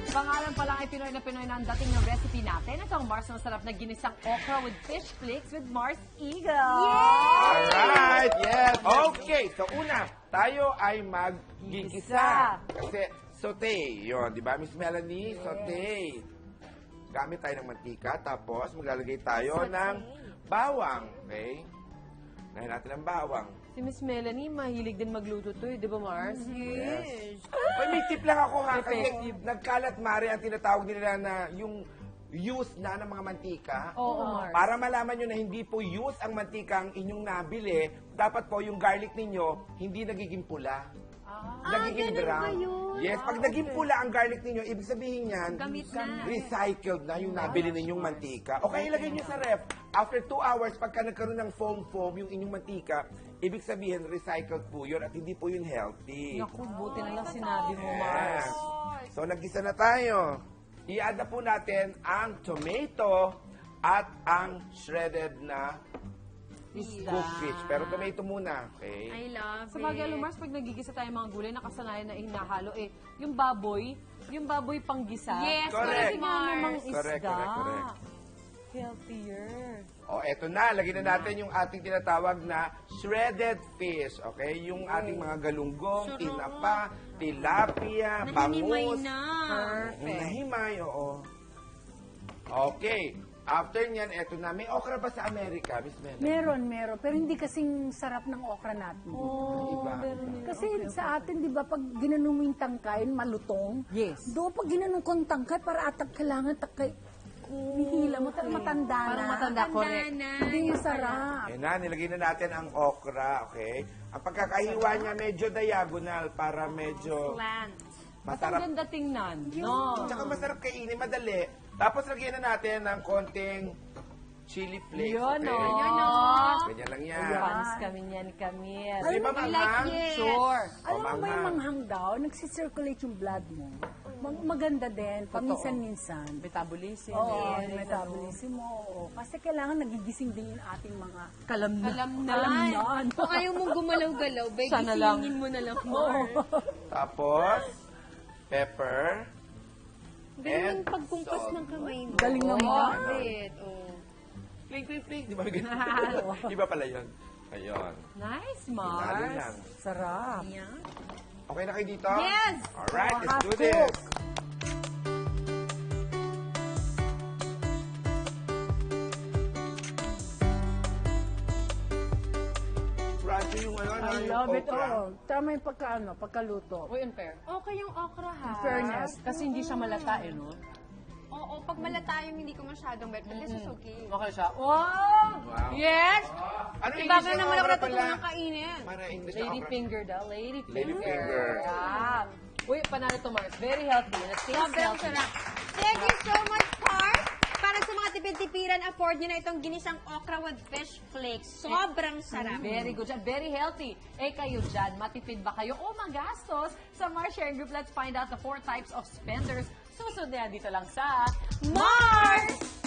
Pangalan pa lang ay Pinoy na ang dating ng recipe natin. Ito ang Mars na masarap na ginisang okra with fish flakes with Mars Eagle. Alright, yes. Okay, so una, tayo ay mag-gigisa. Kasi saute, yun, di ba, Miss Melanie? Saute. Gamit tayo ng mantika, tapos maglalagay tayo ng bawang. Okay? Ngayon natin ang bawang. Si Miss Melanie, mahilig din magluto to, di ba, Mars? Yes. Ay, may tip lang ako ha, kasi nagkalat, Mari, ang tinatawag nila na yung use na ng mga mantika. Oo, Mars. Para malaman nyo na hindi po use ang mantika ang inyong nabili, dapat po yung garlic ninyo hindi nagiging pula. Nagiging brown. Yes, pag naging pula ang garlic ninyo, ibig sabihin yan, recycled na yung nabili ninyong mantika. Okay, ilagay nyo sa ref. After 2 hours, pagka nagkaroon ng foam yung inyong mantika, ibig sabihin, recycled po yun at hindi po yun healthy. Naku, buti na lang sinabi mo, Yes. Mars. So, nag-isa na tayo. I-add na po natin ang tomato at ang shredded na cooked fish. Pero tomato muna, okay? I love Sa bagay, it. Mars, pag nagigisa tayo mga gulay, nakasanayan na hinahalo, yung baboy panggisa. Yes, Correct. Kasi nga namang isda. Correct. Healthier. O, eto na. Lagyan na natin yung ating tinatawag na shredded fish. Okay? Yung ating mga galunggong, tinapa, tilapia, Nahinimay bangus. na. Nahimay, oo. Okay. After nyan, eto na. May okra ba sa Amerika, Miss Mel? Meron. Pero hindi kasing sarap ng okra natin. Iba. Kasi sa atin, di ba, pag ginanong mo yung tangkay, malutong. Yes. Do pag ginanong ko yung tangkay, para atag kailangan takay. Nihila mo, talagang matanda na. Parang matanda, correct. Hindi masarap. Ayan na, nilagay na natin ang okra, okay? Ang pagkakahiwa niya medyo diagonal para medyo Plant. At ang masarap. ganda tingnan. No. Tsaka masarap kainin, madali. Tapos lagyan na natin ng konting chili flakes, Yun, okay? no. Yun, no. Ganyan lang yan. Fans kami niyan, Camille. Di ba, manghang? Sure. Alam mo ba yung manghang. manghang daw, nagsisirculate yung blood mo. Maganda din, paminsan-minsan. Metabolism. Oo, metabolism mo. Oo. Kasi kailangan nagigising din yung ating mga Kalamnan. kalamnan. Kung ayaw mong gumalaw-galaw, Sana lang. gisingin mo na lang more. Tapos, pepper. Galing And yung pagkumpas salt. ng kamay mo. Galing naman. Love it. Oh. Fling. Di ba ganyan? Iba pala yun. Ayun. Nice, Lalo lang. Mars. Sarap. Yeah. Okay na kayo dito? Yes! Alright, let's Half do this. Radyo yung ano, I yung love it okra. all. Tama yung pagkaluto. Uy, unfair. Okay yung okra, ha? Fairness. Kasi hindi siya malata, no? Oo, pag malata yung hindi ko masyadong bet, but this is okay. Okay siya. Wow! Wow. Yes! Ano Iba English ka ng naman ako okra natutunan pala? kainin. Para English na Lady okra. finger daw. Lady Lady finger. finger. Yeah. Uy, panalo to, Mars. Very healthy. And it tastes Sobrang healthy. sarap. Thank you so much, Park! Para sa mga tipid-tipiran, afford nyo na itong ginisang okra with fish flakes. Sobrang sarap. Very good dyan. Very healthy. Kayo dyan, matipid ba kayo o magastos? Sa Mars Sharing Group, let's find out the 4 types of spenders. Susunod na yan dito lang sa Mars!